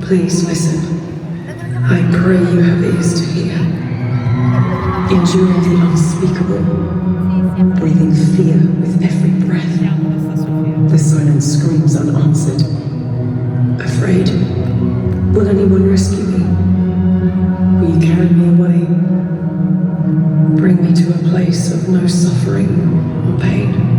Please listen. I pray you have ears to hear. Enduring the unspeakable, breathing fear with every breath. The silent screams unanswered. Afraid, will anyone rescue me? Will you carry me away? Bring me to a place of no suffering or pain.